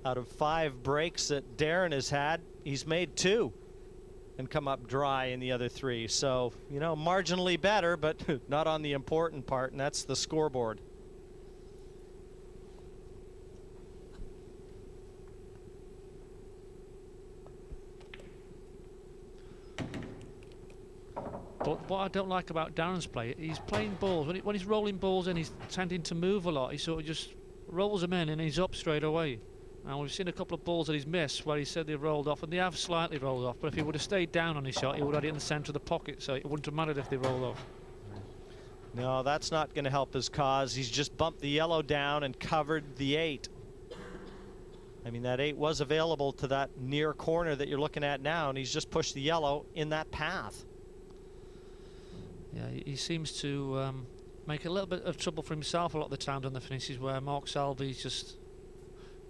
Out of 5 breaks that Darren has had, he's made 2 and come up dry in the other 3. So, you know, marginally better, but not on the important part, and that's the scoreboard. But what I don't like about Darren's play, he's playing balls. When he's rolling balls in, he's tending to move a lot. He sort of just rolls them in and he's up straight away. And we've seen a couple of balls that he's missed where he said they rolled off, and they have slightly rolled off. But if he would have stayed down on his shot, he would have had it in the centre of the pocket, so it wouldn't have mattered if they rolled off. No, that's not going to help his cause. He's just bumped the yellow down and covered the 8. I mean, that 8 was available to that near corner that you're looking at now, and he's just pushed the yellow in that path. Yeah, he seems to make a little bit of trouble for himself a lot of the times on the finishes, where Mark Selby's just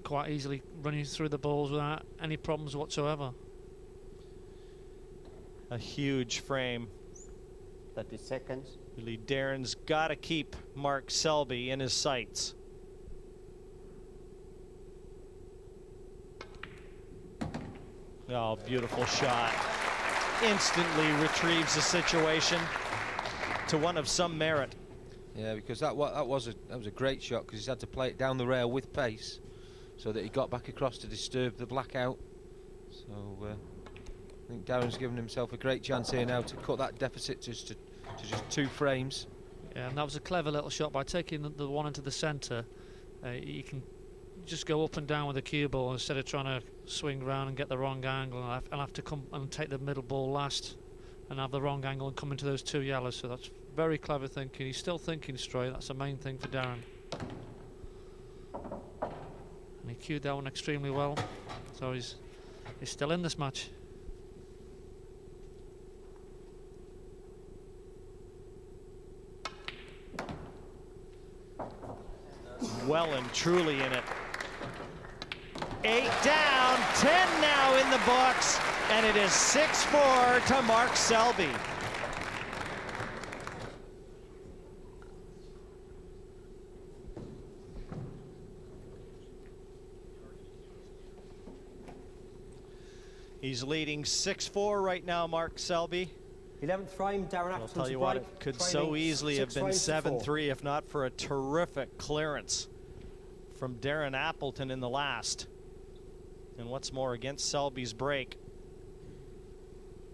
quite easily running through the balls without any problems whatsoever. A huge frame. 30 seconds. Really, Darren's got to keep Mark Selby in his sights. Oh, beautiful shot. Instantly retrieves the situation to one of some merit. Yeah, because that was a great shot, because he's had to play it down the rail with pace, so that he got back across to disturb the blackout. So I think Darren's given himself a great chance here now to cut that deficit to just 2 frames. Yeah, and that was a clever little shot by taking the one into the centre. You can just go up and down with the cue ball instead of trying to swing round and get the wrong angle. I'll have to come and take the middle ball last and have the wrong angle and come into those 2 yellows. So that's very clever thinking. He's still thinking straight. That's the main thing for Darren. And he cued that one extremely well. So he's still in this match. Well and truly in it. 8 down, 10 now in the books, and it is 6-4 to Mark Selby. He's leading 6-4 right now, Mark Selby. 11th frame, Darren Appleton's I'll tell you what, it could so easily have been 7-3 if not for a terrific clearance from Darren Appleton in the last. And what's more, against Selby's break.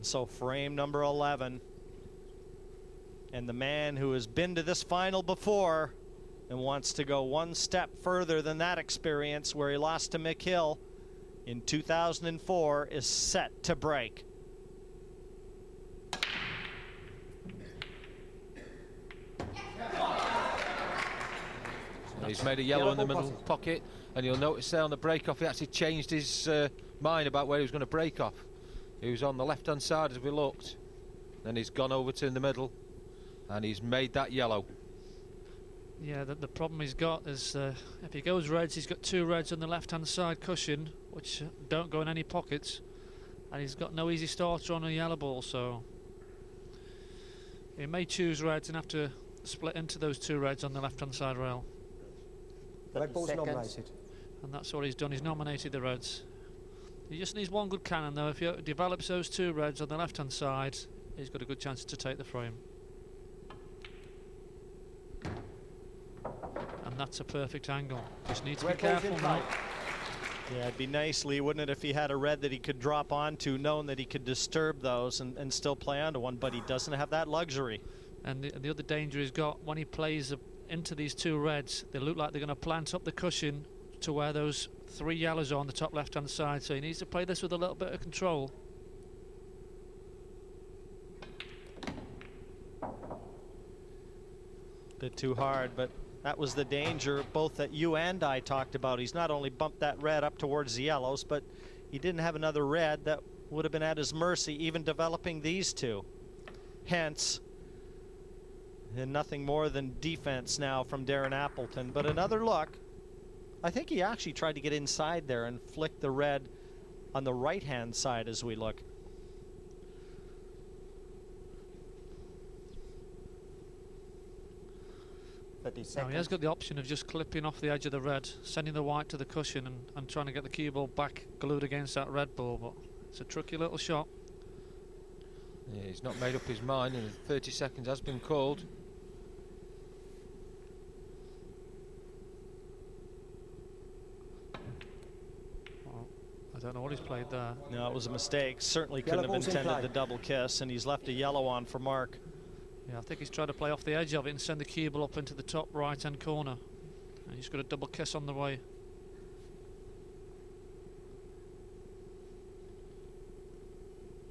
So frame number 11. And the man who has been to this final before and wants to go one step further than that experience where he lost to Mick Hill in 2004 is set to break. He's made a yellow in the middle pocket, and you'll notice there on the break off he actually changed his mind about where he was going to break off. He was on the left hand side as we looked, then he's gone over to in the middle and he's made that yellow. Yeah, the problem he's got is if he goes reds, he's got 2 reds on the left hand side cushion which don't go in any pockets, and he's got no easy starter on a yellow ball, so he may choose reds and have to split into those 2 reds on the left hand side rail. The red ball's nominated. And that's what he's done, he's nominated the reds. He just needs one good cannon though. If he develops those 2 reds on the left hand side, he's got a good chance to take the frame. And that's a perfect angle. Just needs to be careful now. Yeah, it'd be nice, Lee, wouldn't it, if he had a red that he could drop onto, knowing that he could disturb those and still play onto one, but he doesn't have that luxury. And the other danger he's got, when he plays into these 2 reds, they look like they're going to plant up the cushion to where those 3 yellows are on the top left hand side, so he needs to play this with a little bit of control. Bit too hard, but that was the danger both that you and I talked about. He's not only bumped that red up towards the yellows, but he didn't have another red that would have been at his mercy, even developing these 2. Hence, and nothing more than defense now from Darren Appleton. But another look, I think he actually tried to get inside there and flick the red on the right hand side as we look. 30 Now seconds. he has got the option of just clipping off the edge of the red, sending the white to the cushion and trying to get the cue ball back glued against that red ball, but it's a tricky little shot. Yeah, he's not made up his mind, and 30 seconds has been called. Well, I don't know what he's played there. No, it was a mistake. Certainly Yellow couldn't have ball's in intended play. the double kiss, and he's left a yellow on for Mark. Yeah, I think he's tried to play off the edge of it and send the cue ball up into the top right-hand corner. And he's got a double kiss on the way.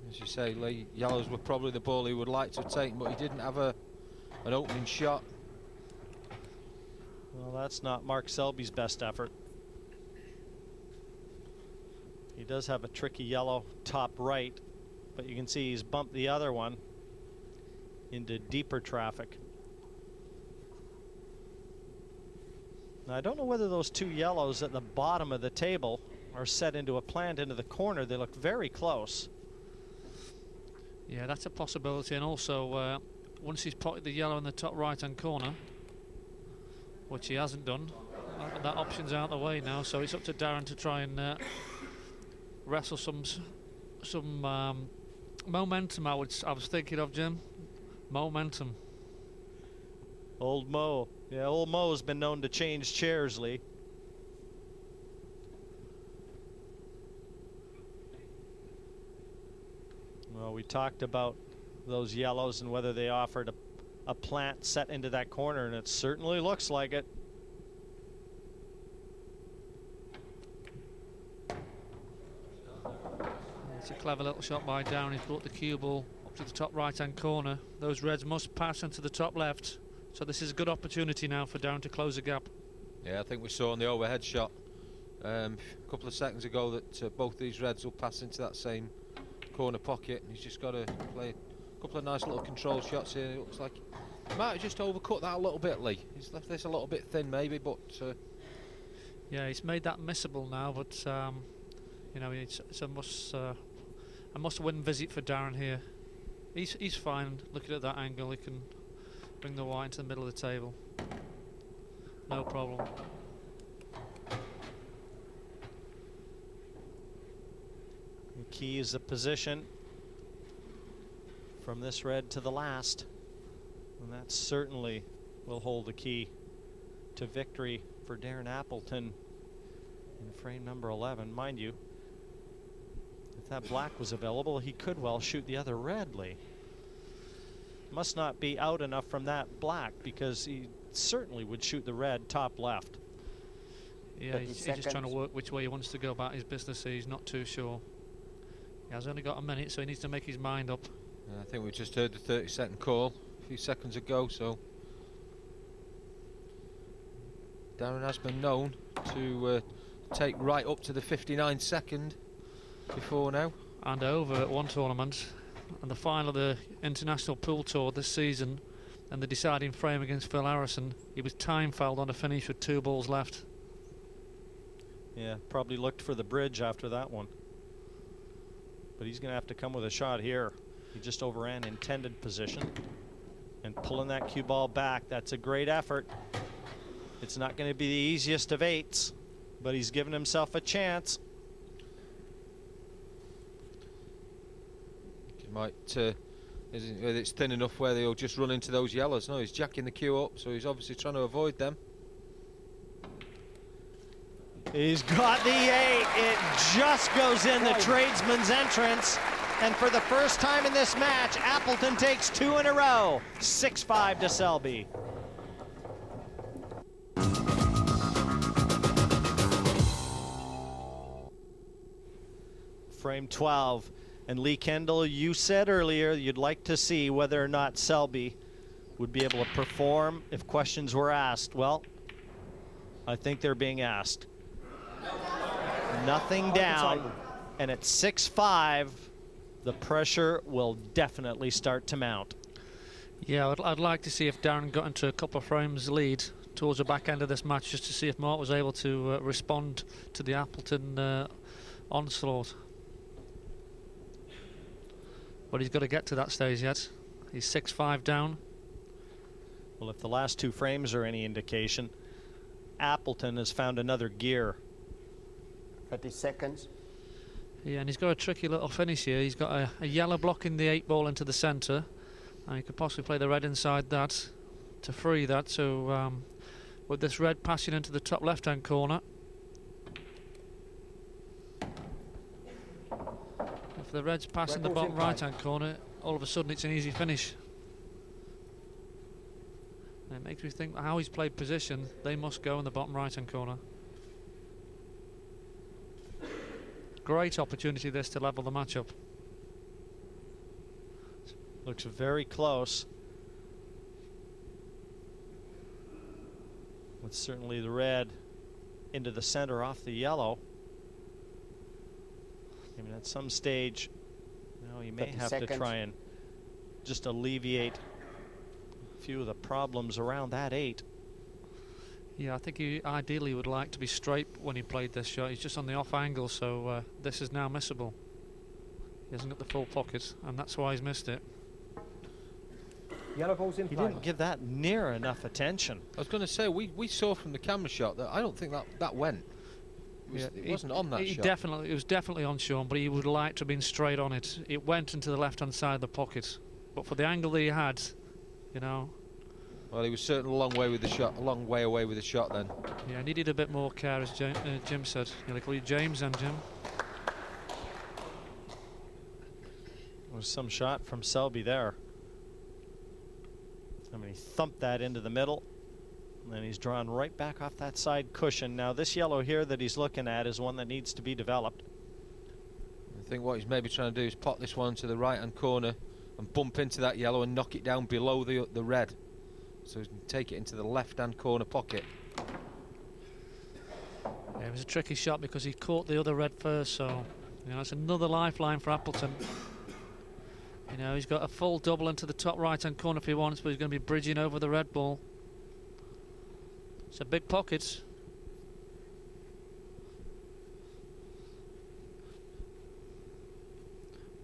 As you say, Lee, yellows were probably the ball he would like to have taken, but he didn't have an opening shot. Well, that's not Mark Selby's best effort. He does have a tricky yellow top right, but you can see he's bumped the other one into deeper traffic. Now, I don't know whether those two yellows at the bottom of the table are set into a plant into the corner. They look very close. Yeah, that's a possibility, and also once he's potted the yellow in the top right-hand corner, which he hasn't done, that option's out of the way now, so it's up to Darren to try and wrestle some momentum. I was thinking of, Jim. Momentum. Old Mo. Yeah, old Mo's been known to change chairs, Lee. Well, we talked about those yellows and whether they offered a plant set into that corner, and it certainly looks like it. It's a clever little shot by Darren. He's brought the cue ball up to the top right-hand corner. Those reds must pass into the top left. So this is a good opportunity now for Darren to close the gap. Yeah, I think we saw on the overhead shot a couple of seconds ago that both these reds will pass into that same corner pocket. He's just got to play a couple of nice little control shots here. It looks like he might have just overcut that a little bit, Lee. He's left this a little bit thin maybe, but yeah, he's made that missable now, but you know, it's a must-win visit for Darren here. He's fine looking at that angle. He can bring the white into the middle of the table, no problem. The key is the position from this red to the last, and that certainly will hold the key to victory for Darren Appleton in frame number 11. Mind you, if that black was available, he could well shoot the other red, Lee. Must not be out enough from that black, because he certainly would shoot the red top left. Yeah, he's just trying to work which way he wants to go about his business. He's not too sure. He has only got a minute, so he needs to make his mind up. I think we just heard the 30-second call a few seconds ago, so Darren has been known to take right up to the 59-second before now. And over at one tournament, and the final of the International Pool Tour this season, and the deciding frame against Phil Harrison, he was time fouled on a finish with 2 balls left. Yeah, probably looked for the bridge after that one. But he's going to have to come with a shot here. He just overran intended position. And pulling that cue ball back, that's a great effort. It's not going to be the easiest of 8s, but he's given himself a chance. He might, it's thin enough where they'll just run into those yellows. No, he's jacking the cue up, so he's obviously trying to avoid them. He's got the 8. It just goes in the tradesman's entrance. And for the first time in this match, Appleton takes 2 in a row. 6-5 to Selby. Frame 12. And Lee Kendall, you said earlier you'd like to see whether or not Selby would be able to perform if questions were asked. Well, I think they're being asked. Nothing down, and at 6-5, the pressure will definitely start to mount. Yeah, I'd like to see if Darren got into a couple of frames lead towards the back end of this match, just to see if Mark was able to respond to the Appleton onslaught. But he's got to get to that stage yet. He's 6-5 down. Well, if the last 2 frames are any indication, Appleton has found another gear. 30 seconds. Yeah, and he's got a tricky little finish here. He's got a yellow blocking the 8 ball into the centre, and he could possibly play the red inside that to free that. So with this red passing into the top left-hand corner, if the red's passing the bottom right-hand corner, all of a sudden it's an easy finish. And it makes me think how he's played position. They must go in the bottom right-hand corner. Great opportunity this to level the matchup. Looks very close. With certainly the red into the center off the yellow. I mean, at some stage, you know, he may have to try and just alleviate a few of the problems around that 8. Yeah, I think he ideally would like to be straight when he played this shot. He's just on the off angle, so this is now missable. He hasn't got the full pocket, and that's why he's missed it. Yellow ball's in He play. didn't give that near enough attention. I was going to say, we saw from the camera shot that I don't think that went. It wasn't on that shot. It was definitely on Sean, but he would like to have been straight on it. It went into the left-hand side of the pocket, but for the angle that he had, you know. Well, he was certainly a long way with the shot, a long way away with the shot then. Yeah, needed a bit more care, as Jim said. Yeah, they call you James and Jim. There was some shot from Selby there. I mean, he thumped that into the middle, and then he's drawn right back off that side cushion. Now, this yellow here that he's looking at is one that needs to be developed. I think what he's maybe trying to do is pot this one to the right-hand corner and bump into that yellow and knock it down below the red. So he can take it into the left-hand corner pocket. Yeah, it was a tricky shot because he caught the other red first, so you know, it's another lifeline for Appleton. You know, he's got a full double into the top right-hand corner if he wants, but he's going to be bridging over the red ball. It's a big pocket.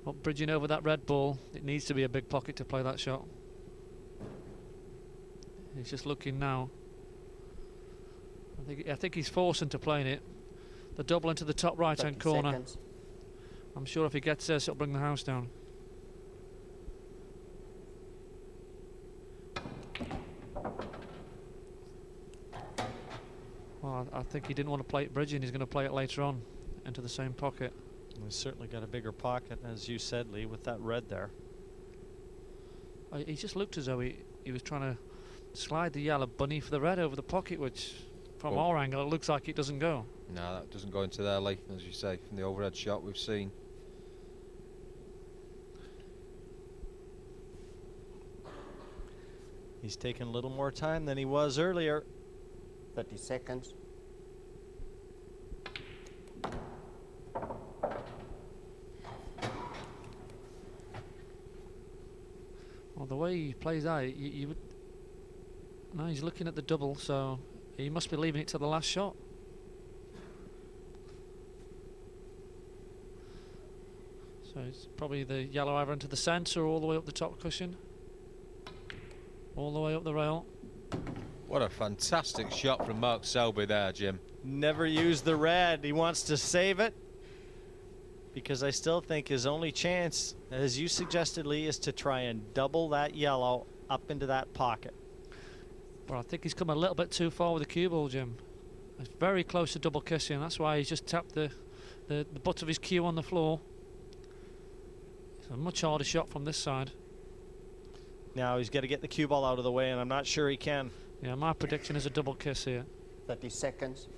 Not bridging over that red ball. It needs to be a big pocket to play that shot. He's just looking now. I think he's forced into playing it. The double into the top right-hand corner. Seconds. I'm sure if he gets this, it'll bring the house down. Well, I think he didn't want to play it bridging. He's going to play it later on into the same pocket. He's certainly got a bigger pocket, as you said, Lee, with that red there. He just looked as though he was trying to slide the yellow bunny for the red over the pocket, which from our angle it looks like it doesn't go. No, that doesn't go into there, Lee, as you say, from the overhead shot we've seen. He's taken a little more time than he was earlier. 30 seconds. Well, the way he plays that, you would... No, he's looking at the double, so he must be leaving it to the last shot. So it's probably the yellow either into the centre or all the way up the top cushion. All the way up the rail. What a fantastic shot from Mark Selby there, Jim. Never used the red. He wants to save it, because I still think his only chance, as you suggested, Lee, is to try and double that yellow up into that pocket. Well, I think he's come a little bit too far with the cue ball, Jim. It's very close to double kissing. That's why he's just tapped the butt of his cue on the floor. It's a much harder shot from this side. Now he's got to get the cue ball out of the way, and I'm not sure he can. Yeah, my prediction is a double kiss here. 30 seconds.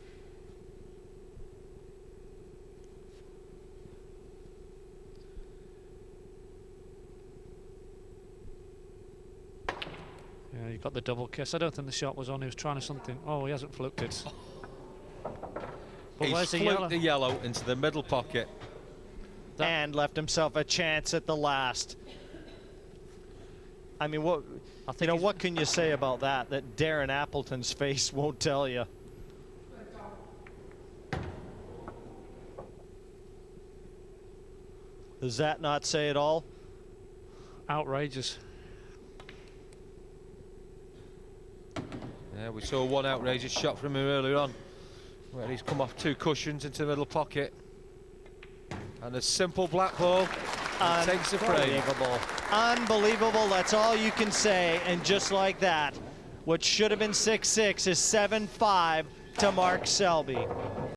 Yeah, you got the double kiss. I don't think the shot was on. He was trying to something. Oh, he hasn't fluked it. But He's where's the fluked yellow? the yellow into the middle pocket. And left himself a chance at the last. I mean, what what can you say about that? That Darren Appleton's face won't tell you. Does that not say it all? Outrageous. we saw one outrageous shot from him earlier on, where he's come off 2 cushions into the middle pocket. And a simple black ball takes the frame. Unbelievable. Unbelievable, that's all you can say. And just like that, what should have been 6-6 is 7-5 to Mark Selby.